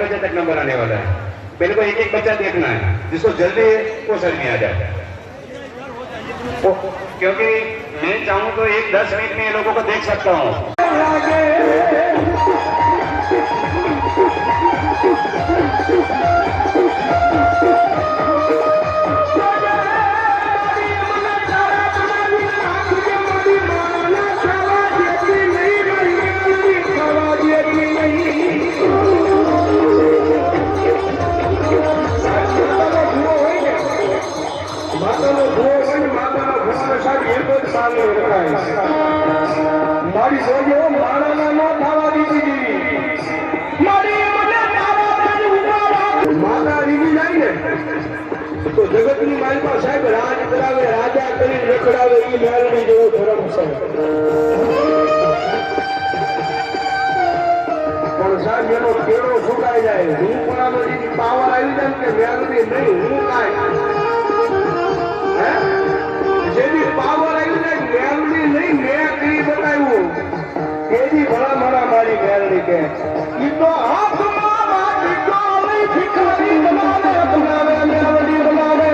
बजे तक नंबर आने वाला है। मेरे को एक एक बच्चा देखना है जिसको जल्दी वो समझ में आ जाए, क्योंकि मैं चाहूँ तो एक 10 मिनट में ये लोगों को देख सकता हूँ। મારી જોજો માણાના નો થવા દીધી મારી મને માતા રીવી જાય ને તો જગતની માલમાં સાહેબ રાજ કરાવે, રાજા કરી રખડાવે, એ મેળવી જેવો ધર્મ છે। પણ સાહેબ એનો કેળો સુકાઈ જાય, હું પણ પાવર આવી જાય કે મેળવી નહીં, હું કાંઈ જેની પાવર આવી જાય મેળવી નહીં, મેં કરી બતાવ્યું એની ભલા મારા મારી મેળવી કે ઈ તો હાથમાં વાગી તો લઈ ભિખારી બનાવે બનાવે મેળવી બનાવે।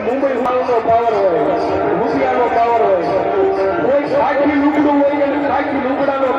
મુંબઈ નો પાવર હોય, રૂપિયાનો પાવર હોય, કોઈ ખાખી લુગડું હોય, ખાખી લુગડાનો